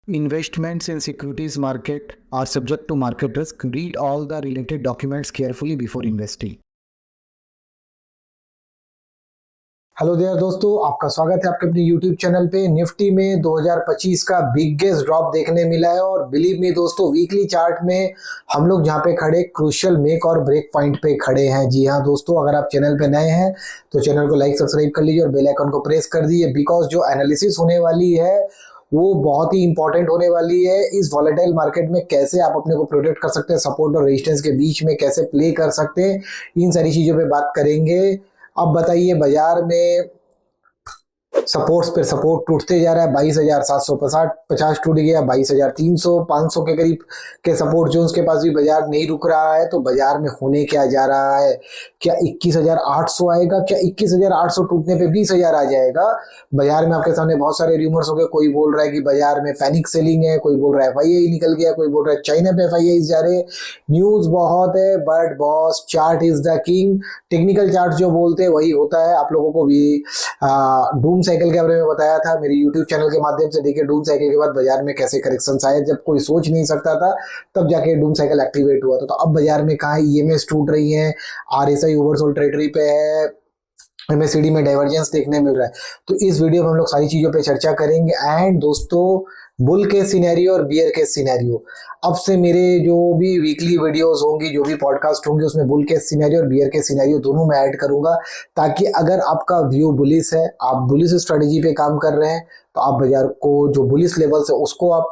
Investments in securities market are subject to market risk. Read all the related documents carefully before investing. Hello there दोस्तों, आपका स्वागत है आपके अपने YouTube channel पे। निफ्टी में 2025 का बिगेस्ट ड्रॉप देखने मिला है और बिलीव मी दोस्तों, वीकली चार्ट में हम लोग जहाँ पे खड़े क्रूशियल मेक और ब्रेक पॉइंट पे खड़े हैं। जी हाँ दोस्तों, अगर आप चैनल पे नए हैं तो चैनल को लाइक सब्सक्राइब कर लीजिए और बेल आइकन को प्रेस कर दीजिए, बिकॉज जो एनालिसिस होने वाली है वो बहुत ही इंपॉर्टेंट होने वाली है। इस वॉलेटाइल मार्केट में कैसे आप अपने को प्रोटेक्ट कर सकते हैं, सपोर्ट और रेजिस्टेंस के बीच में कैसे प्ले कर सकते हैं, इन सारी चीजों पे बात करेंगे। अब बताइए, बाजार में सपोर्ट्स पे सपोर्ट टूटते जा रहा है। 22,750 टूट गया, 22,300 500 के करीब के सपोर्ट जोन्स के पास भी बाजार नहीं रुक रहा है। तो बाजार में होने क्या जा रहा है? क्या 21,800 आएगा? क्या 21,800 टूटने पे 20,000 आ जाएगा? बाजार में आपके सामने बहुत सारे रूमर्स हो गए। कोई बोल रहा है कि बाजार में पैनिक सेलिंग है, कोई बोल रहा है एफआईआई निकल गया, कोई बोल रहा है चाइना पे एफआईआई जा रहे हैं। न्यूज बहुत है, but boss chart is the king. Technical chart जो बोलते हैं वही होता है। आप लोगों को भी डूम साइकिल के बारे में बताया था मेरे यूट्यूब चैनल के माध्यम से। देखिए, डूम साइकिल के बाद बाजार में कैसे करेक्शंस आए, जब कोई सोच नहीं सकता था तब जाके डूम साइकिल एक्टिवेट हुआ था। तो अब बाजार में कहाँ ईएमएस टूट रही है, आरएसआई ओवरसोल्ड टेरिटरी पे है, एमएससीडी में डाइवर्जेंस देखने मिल रहा है। तो इस वीडियो में हम लोग सारी चीजों पे चर्चा करेंगे। एंड दोस्तों, बुल के सिनेरियो और बियर के सिनेरियो, अब से मेरे जो भी वीकली वीडियोस होंगी, जो भी पॉडकास्ट होंगे, उसमें बुल के सिनेरियो और बियर के सिनेरियो दोनों में ऐड करूंगा, ताकि अगर आपका व्यू बुलिश है, आप बुलिश स्ट्रेटेजी पे काम कर रहे हैं, तो आप बाजार को जो बुलिश लेवल्स है उसको आप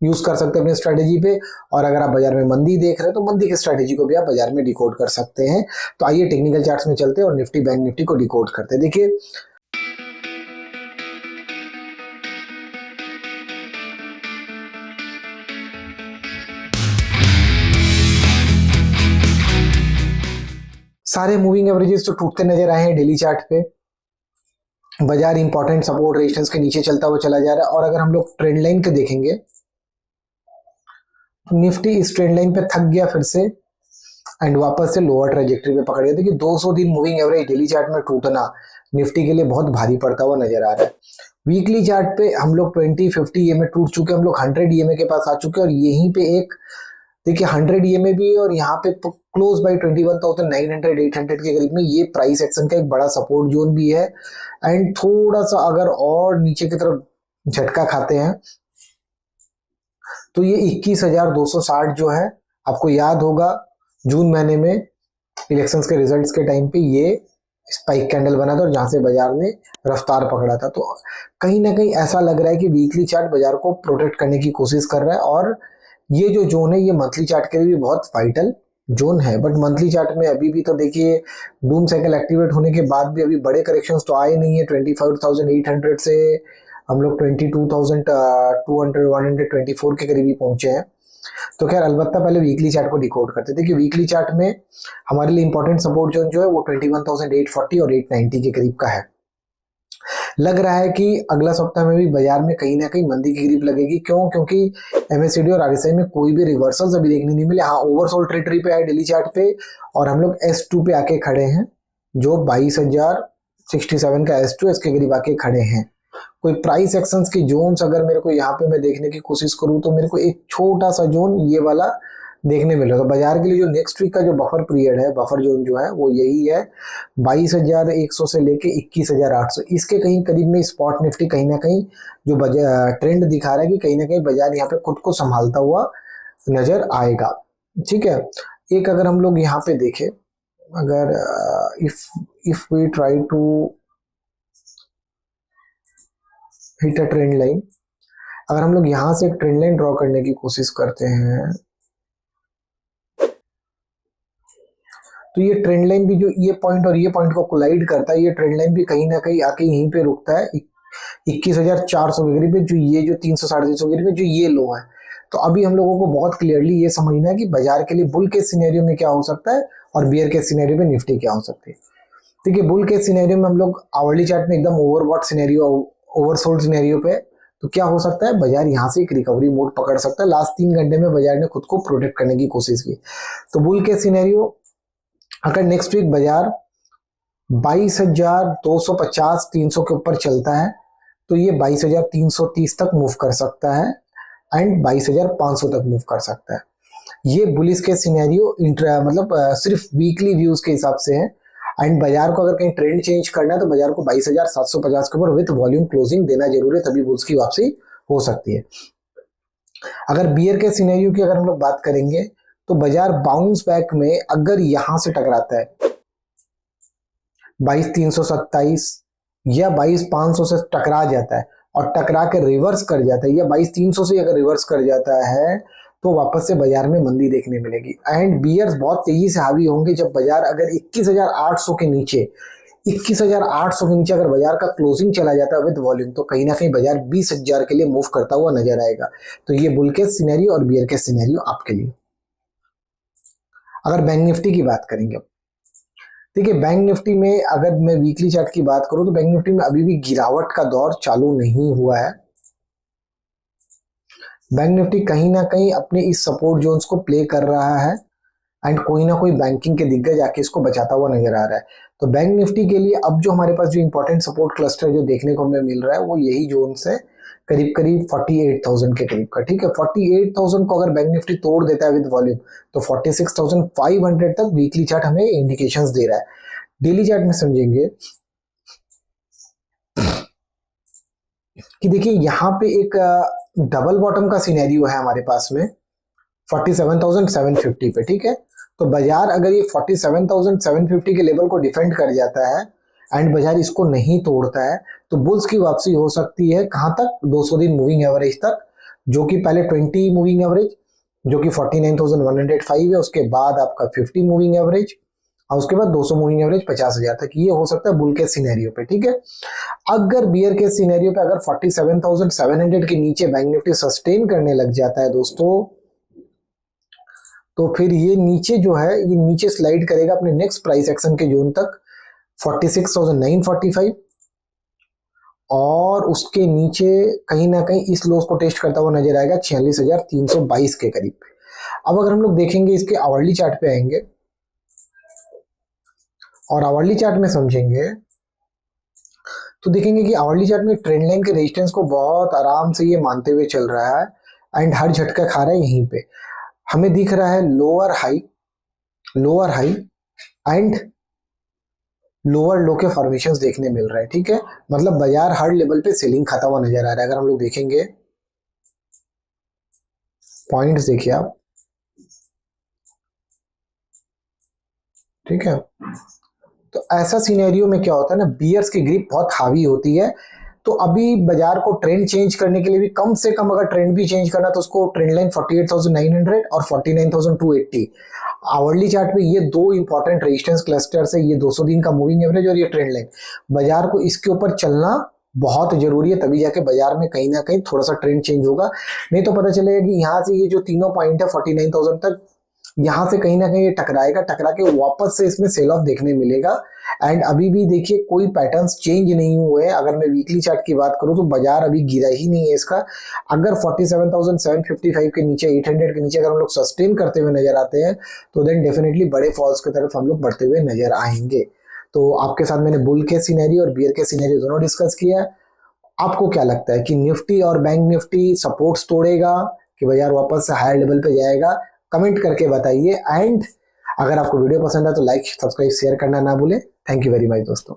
यूज कर सकते हैं अपनी स्ट्रेटेजी पे। और अगर आप बाजार में मंदी देख रहे हैं तो मंदी की स्ट्रेटेजी को भी आप बाजार में डिकोड कर सकते हैं। तो आइए टेक्निकल चार्ट्स में चलते हैं और निफ्टी बैंक निफ्टी को डिकोड करते हैं। देखिए, सारे मूविंग एवरेजेस तो टूटते नजर आए हैं डेली चार्ट पे। बाजार इंपॉर्टेंट सपोर्ट रेजिस्टेंस के नीचे चलता हुआ चला जा रहा है। और अगर हम लोग ट्रेंड लाइन के देखेंगे, निफ्टी इस ट्रेंड लाइन पे थक गया फिर से एंड वापस से लोअर ट्रेजेक्टरी पे पकड़ गया। देखिए, 200 दिन मूविंग एवरेज डेली चार्ट में टूटना निफ्टी के लिए बहुत भारी पड़ता हुआ नजर आ रहा है। वीकली चार्ट पे हम लोग 20 50 ईएमए टूट चुके, हम लोग 100 ईएमए के पास आ चुके हैं। और यहीं पे एक देखिए 100 ईएमए भी है और यहाँ पे क्लोज बाय 21,900 800 के करीब में ये प्राइस एक्शन का एक बड़ा सपोर्ट जोन भी है। एंड थोड़ा सा अगर और नीचे की तरफ झटका खाते हैं तो ये 21,260 जो है, आपको याद होगा जून महीने में इलेक्शंस के रिजल्ट्स के टाइम पे ये स्पाइक कैंडल बना था और जहां से बाजार ने रफ्तार पकड़ा था। तो कहीं ना कहीं ऐसा लग रहा है कि वीकली चार्ट बाजार को प्रोटेक्ट करने की कोशिश कर रहा है। और ये जो जोन है ये मंथली चार्ट के लिए भी बहुत वाइटल जोन है। बट मंथली चार्ट में अभी भी तो देखिए, डूम साइकिल एक्टिवेट होने के बाद भी अभी बड़े करेक्शंस तो आए नहीं है। 25,800 से हम लोग 22,200 124 के करीब ही पहुंचे हैं। तो खैर, अलबत्ता पहले वीकली चार्ट को डिकोड करते हैं। देखिए, वीकली चार्ट में हमारे लिए इंपॉर्टेंट सपोर्ट जोन जो है वो 21,840 और 890 के करीब का है। लग रहा है कि अगला सप्ताह में भी बाजार में कहीं ना कहीं मंदी की ग्रिप लगेगी। क्यों? क्योंकि एमएससीडी और आरएसआई में कोई भी रिवर्सल्स अभी देखने नहीं मिले। हाँ, ओवरसोल्ड टेरिटरी पे है डेली चार्ट पे और हम लोग S2 पे आके खड़े हैं, जो 22,067 का S2 इसके करीब आके खड़े हैं। कोई प्राइस एक्शंस की जोन्स अगर मेरे को यहाँ पे मैं देखने की कोशिश करूँ तो मेरे को एक छोटा सा जोन ये वाला देखने मिल रहा है। तो बाजार के लिए जो नेक्स्ट वीक का जो बफर पीरियड है, बफर जोन जो है वो यही है, 22,100 से लेके 21,800। इसके कहीं करीब में स्पॉट निफ्टी कहीं ना कहीं जो ट्रेंड दिखा रहा है कि कहीं ना कहीं बाजार यहाँ पे खुद को संभालता हुआ नजर आएगा। ठीक है, एक अगर हम लोग यहाँ पे देखें, अगर if we try to hit a trend line, अगर हम लोग यहां से एक ट्रेंड लाइन ड्रॉ करने की कोशिश करते हैं तो ये ट्रेंड लाइन भी जो ये पॉइंट और ये पॉइंट को कोलाइड करता है, ये ट्रेंड लाइन भी कहीं ना कहीं आके यहीं पे रुकता है 21,400 के करीब, जो ये जो 300 350 के करीब जो ये लो है। तो अभी हम लोगों को बहुत क्लियरली ये समझना है कि बाजार के लिए बुल के सिनेरियो में क्या हो सकता है और बियर के सिनेरियो में निफ्टी क्या हो सकती है। देखिए, बुल के सिनेरियो में हम लोग आवरली चार्ट में एकदम ओवरबॉट सिनेरियो, ओवरसोल्ड सिनेरियो पे, तो क्या हो सकता है, बाजार यहाँ से एक रिकवरी मोड पकड़ सकता है। लास्ट 3 घंटे में बाजार ने खुद को प्रोटेक्ट करने की कोशिश की। तो बुल के सिनेरियो, अगर नेक्स्ट वीक बाजार 22,250 300 के ऊपर चलता है तो ये 22,330 तक मूव कर सकता है एंड 22,500 तक मूव कर सकता है। ये बुलिश के सिनेरियो मतलब सिर्फ वीकली व्यूज के हिसाब से है। एंड बाजार को अगर कहीं ट्रेंड चेंज करना है तो बाजार को 22,750 के ऊपर विथ वॉल्यूम क्लोजिंग देना जरूरी है, तभी बुल्स की वापसी हो सकती है। अगर बियर के सिनेरियो की अगर हम लोग बात करेंगे तो बाजार बाउंस बैक में अगर यहां से टकराता है 22,327 या 22,500 से टकरा जाता है और टकरा के रिवर्स कर जाता है, या 22,300 से अगर रिवर्स कर जाता है तो वापस से बाजार में मंदी देखने मिलेगी। एंड बियर्स बहुत तेजी से हावी होंगे जब बाजार अगर 21,800 के नीचे अगर बाजार का क्लोजिंग चला जाता है विद वॉल्यूम, तो कहीं ना कहीं बाजार 20,000 के लिए मूव करता हुआ नजर आएगा। तो ये बुल के सिनेरियो और बियर के सिनेरियो आपके लिए। अगर बैंक निफ्टी की बात करेंगे, देखिए बैंक निफ्टी में अगर मैं वीकली चार्ट की बात करूं तो बैंक निफ्टी में अभी भी गिरावट का दौर चालू नहीं हुआ है। बैंक निफ्टी कहीं ना कहीं अपने इस सपोर्ट जोन्स को प्ले कर रहा है एंड कोई ना कोई बैंकिंग के दिग्गज आके इसको बचाता हुआ नजर आ रहा है। तो बैंक निफ्टी के लिए अब जो हमारे पास जो इंपॉर्टेंट सपोर्ट क्लस्टर जो देखने को हमें मिल रहा है वो यही जोन्स है, करीब करीब 48,000 के करीब का। ठीक है, 48,000 को अगर बैंक निफ्टी तोड़ देता है विद वॉल्यूम तो 46,500 तक वीकली चार्ट हमें इंडिकेशंस दे रहा है। डेली चार्ट में समझेंगे कि देखिए यहाँ पे एक डबल बॉटम का सिनेरियो है हमारे पास में 47,750 पे। ठीक है, तो बाजार अगर ये 47,750 के लेवल को डिफेंड कर जाता है एंड बाजार इसको नहीं तोड़ता है तो बुल्स की वापसी हो सकती है कहां तक, 200 दिन मूविंग एवरेज तक, जो कि पहले 20 मूविंग एवरेज जो कि 49,105 है, उसके बाद आपका 50 मूविंग एवरेज और उसके बाद 200 मूविंग एवरेज 50,000 तक। ये हो सकता है बुल के सिनेरियो पे। ठीक है, अगर बियर के सिनेरियो पे अगर 47,700 के नीचे बैंक निफ्टी सस्टेन करने लग जाता है दोस्तों, तो फिर ये नीचे जो है ये नीचे स्लाइड करेगा अपने नेक्स्ट प्राइस एक्शन के जोन तक 46,945 और उसके नीचे कहीं ना कहीं इस लोस को टेस्ट करता हुआ नजर आएगा 46,322 के करीब पे। अब अगर हम लोग देखेंगे इसके आवरली चार्ट पे आएंगे और आवरली चार्ट में समझेंगे तो देखेंगे कि आवरली चार्ट में ट्रेंड लाइन के रेजिस्टेंस को बहुत आराम से ये मानते हुए चल रहा है एंड हर झटका खा रहा है। यहीं पे हमें दिख रहा है लोअर हाई एंड लोअर लो के फॉर्मेशंस देखने मिल रहे हैं। ठीक है, मतलब बाजार हर लेवल पे सेलिंग खाता हुआ नजर आ रहा है। अगर हम लोग देखेंगे पॉइंट्स देखिए आप, ठीक है, तो ऐसा सिनेरियो में क्या होता है ना, बियर्स की ग्रिप बहुत हावी होती है। तो अभी बाजार को ट्रेंड चेंज करने के लिए भी कम से कम अगर ट्रेंड भी चेंज करना तो उसको ट्रेंड लाइन 48,900 और 49,280 आवरली चार्ट पे ये दो इंपॉर्टेंट रेजिस्टेंस क्लस्टर्स है, ये 200 दिन का मूविंग एवरेज और ये ट्रेंड लाइन। बाजार को इसके ऊपर चलना बहुत जरूरी है, तभी जाके बाजार में कहीं ना कहीं थोड़ा सा ट्रेंड चेंज होगा। नहीं तो पता चलेगा कि यहाँ से ये जो तीनों पॉइंट है 49,000 तक, यहाँ से कहीं ना कहीं ये टकराएगा, टकरा के वापस से इसमें सेल ऑफ देखने मिलेगा। एंड अभी भी देखिए कोई पैटर्न्स चेंज नहीं हुए। अगर मैं वीकली चार्ट की बात करूं तो बाजार अभी गिरा ही नहीं है इसका। अगर 47,755 के नीचे 800 के नीचे अगर हम लोग सस्टेन करते हुए नजर आते हैं तो देन डेफिनेटली बड़े फॉल्स की तरफ हम लोग बढ़ते हुए नजर आएंगे। तो आपके साथ मैंने बुल के सिनेरियो और बियर के सिनेरियो दोनों डिस्कस किया। आपको क्या लगता है कि निफ्टी और बैंक निफ्टी सपोर्ट्स तोड़ेगा कि बाजार वापस से हायर लेवल पे जाएगा? कमेंट करके बताइए। एंड अगर आपको वीडियो पसंद है तो लाइक, सब्सक्राइब, शेयर करना ना भूलें। थैंक यू वेरी मच दोस्तों।